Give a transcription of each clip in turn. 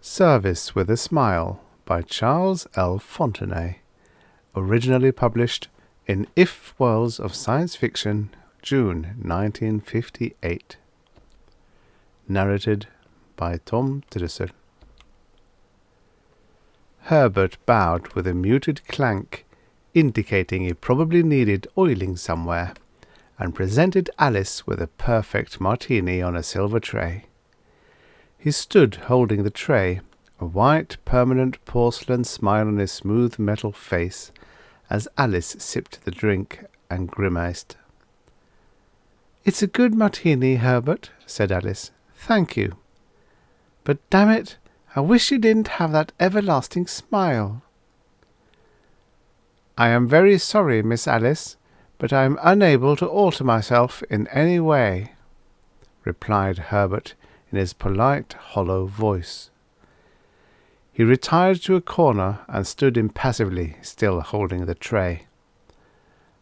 Service with a Smile by Charles L. Fontenay. Originally published in If Worlds of Science Fiction, June 1958. Narrated by Tom Trussel. Herbert bowed with a muted clank, indicating he probably needed oiling somewhere, and presented Alice with a perfect martini on a silver tray. He stood holding the tray, a white, permanent porcelain smile on his smooth metal face, as Alice sipped the drink and grimaced. "It's a good martini, Herbert," said Alice. "Thank you. But damn it, I wish you didn't have that everlasting smile." "I am very sorry, Miss Alice, but I am unable to alter myself in any way," replied Herbert in his polite, hollow voice. He retired to a corner and stood impassively, still holding the tray.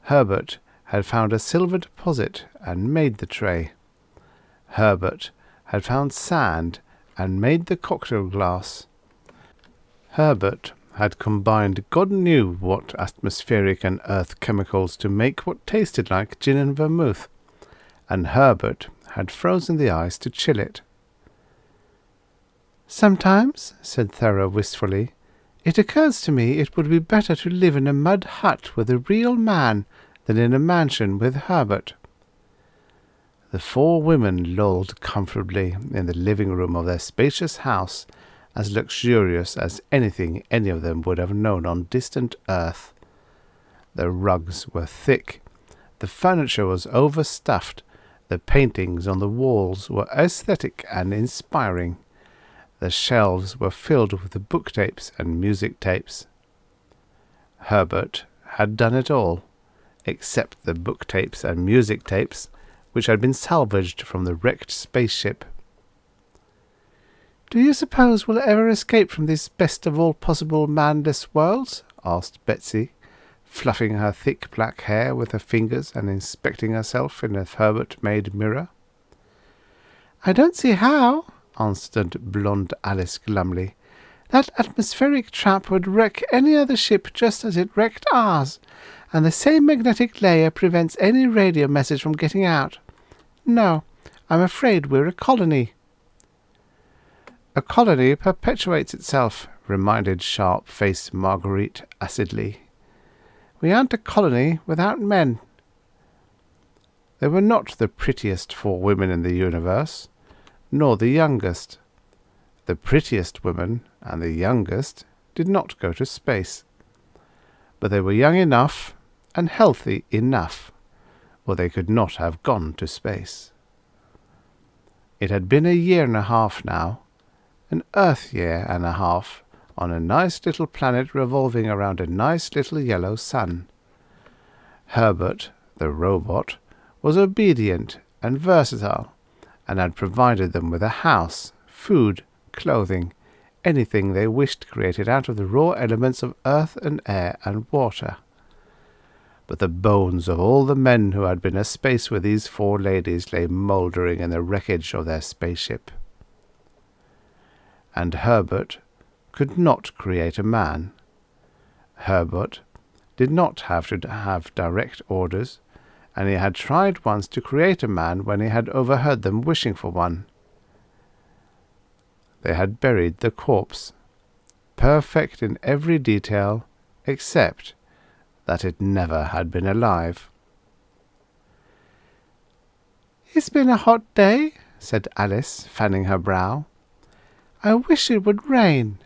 Herbert had found a silver deposit and made the tray. Herbert had found sand and made the cocktail glass. Herbert had combined God knew what atmospheric and earth chemicals to make what tasted like gin and vermouth, and Herbert had frozen the ice to chill it. "Sometimes," said Thera wistfully, "it occurs to me it would be better to live in a mud hut with a real man than in a mansion with Herbert." The four women lolled comfortably in the living room of their spacious house, as luxurious as anything any of them would have known on distant earth. The rugs were thick, the furniture was overstuffed, the paintings on the walls were aesthetic and inspiring. The shelves were filled with the book tapes and music tapes. Herbert had done it all, except the book tapes and music tapes, which had been salvaged from the wrecked spaceship. "Do you suppose we'll ever escape from this best of all possible manless worlds?" asked Betsy, fluffing her thick black hair with her fingers and inspecting herself in a Herbert-made mirror. "I don't see how," answered blonde Alice glumly. "That atmospheric trap would wreck any other ship just as it wrecked ours, and the same magnetic layer prevents any radio message from getting out. No, I'm afraid we're a colony." "A colony perpetuates itself," reminded sharp-faced Marguerite acidly. "We aren't a colony without men." They were not the prettiest four women in the universe, nor the youngest. The prettiest women and the youngest did not go to space. But they were young enough and healthy enough, or they could not have gone to space. It had been a year and a half now, an Earth year and a half, on a nice little planet revolving around a nice little yellow sun. Herbert, the robot, was obedient and versatile, and had provided them with a house, food, clothing, anything they wished created out of the raw elements of earth and air and water. But the bones of all the men who had been a space with these four ladies lay mouldering in the wreckage of their spaceship. And Herbert could not create a man. Herbert did not have to have direct orders, and he had tried once to create a man when he had overheard them wishing for one. They had buried the corpse, perfect in every detail, except that it never had been alive. "It's been a hot day," said Alice, fanning her brow. "I wish it would rain."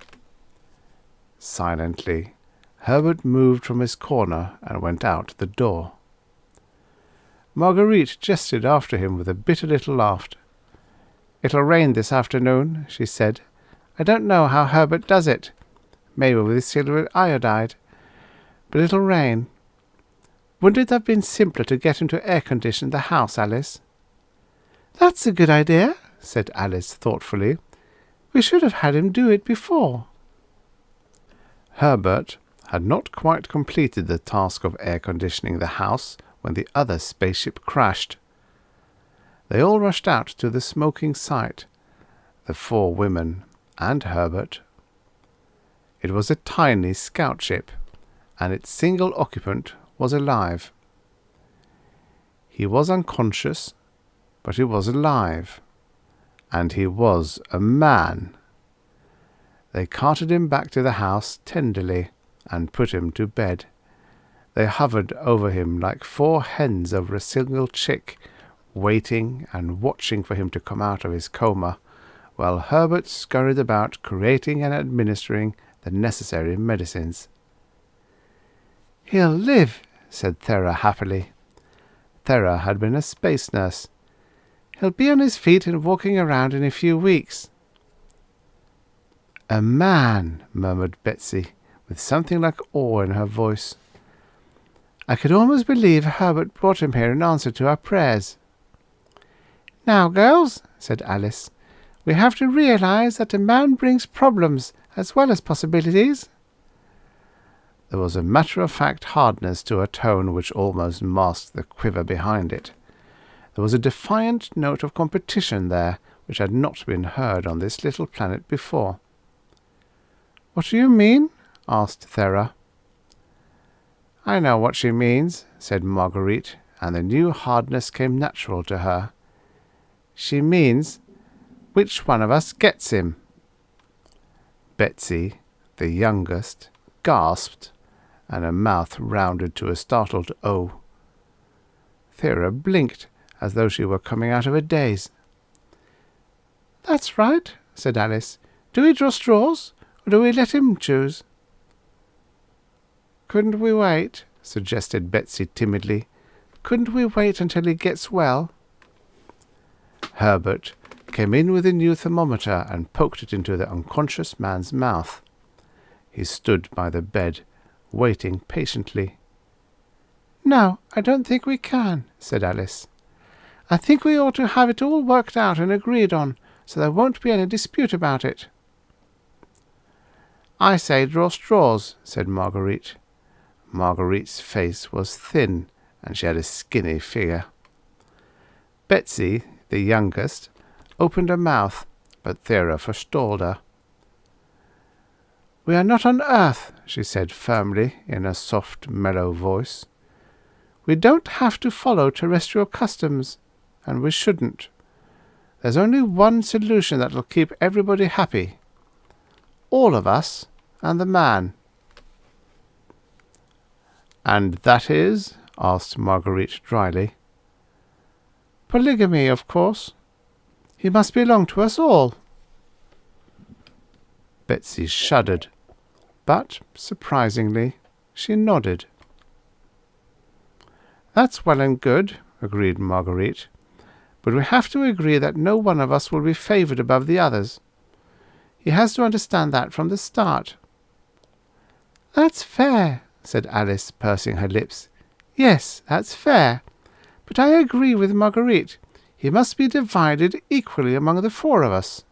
Silently, Herbert moved from his corner and went out the door. Marguerite gestured after him with a bitter little laugh. "It'll rain this afternoon," she said. "I don't know how Herbert does it. Maybe with silver iodide. But it'll rain. Wouldn't it have been simpler to get him to air-condition the house, Alice?" "That's a good idea," said Alice thoughtfully. "We should have had him do it before." Herbert had not quite completed the task of air-conditioning the house when the other spaceship crashed. They all rushed out to the smoking site, the four women, and Herbert. It was a tiny scout ship, and its single occupant was alive. He was unconscious, but he was alive, and he was a man. They carted him back to the house tenderly and put him to bed. They hovered over him like 4 hens over a single chick, waiting and watching for him to come out of his coma, while Herbert scurried about creating and administering the necessary medicines. "He'll live," said Thera happily. Thera had been a space nurse. "He'll be on his feet and walking around in a few weeks." "A man," murmured Betsy, with something like awe in her voice. "I could almost believe Herbert brought him here in answer to our prayers." "Now, girls," said Alice, "we have to realize that a man brings problems as well as possibilities." There was a matter-of-fact hardness to her tone which almost masked the quiver behind it. There was a defiant note of competition there which had not been heard on this little planet before. "What do you mean?" asked Thera. "I know what she means," said Marguerite, and the new hardness came natural to her. "She means, which one of us gets him?" Betsy, the youngest, gasped, and her mouth rounded to a startled O. Thera blinked as though she were coming out of a daze. "That's right," said Alice. "Do we draw straws, or do we let him choose?" "Couldn't we wait?" suggested Betsy timidly. "Couldn't we wait until he gets well?" Herbert came in with a new thermometer and poked it into the unconscious man's mouth. He stood by the bed, waiting patiently. "No, I don't think we can," said Alice. "I think we ought to have it all worked out and agreed on, so there won't be any dispute about it." "I say draw straws," said Marguerite. Marguerite's face was thin, and she had a skinny figure. Betsy, the youngest, opened her mouth, but Thera forestalled her. "We are not on Earth," she said firmly, in a soft, mellow voice. "We don't have to follow terrestrial customs, and we shouldn't. There's only one solution that'll keep everybody happy. All of us and the man." "And that is?" asked Marguerite dryly. "Polygamy, of course. He must belong to us all." Betsy shuddered, but, surprisingly, she nodded. "That's well and good," agreed Marguerite, "but we have to agree that no one of us will be favoured above the others. He has to understand that from the start." "That's fair," said Alice, pursing her lips. "Yes, that's fair. But I agree with Marguerite. He must be divided equally among the 4 of us."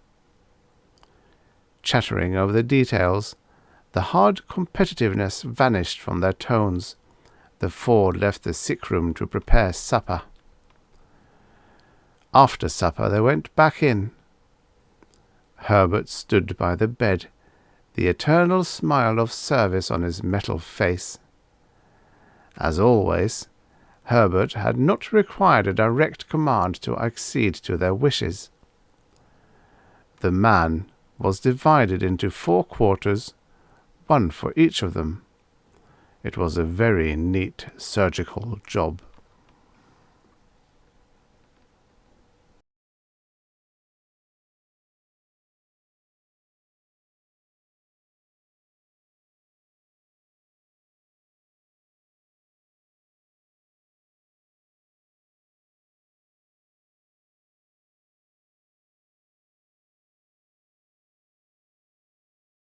Chattering over the details, the hard competitiveness vanished from their tones. The 4 left the sick-room to prepare supper. After supper they went back in. Herbert stood by the bed, the eternal smile of service on his metal face. As always, Herbert had not required a direct command to accede to their wishes. The man was divided into 4 quarters, 1 for each of them. It was a very neat surgical job.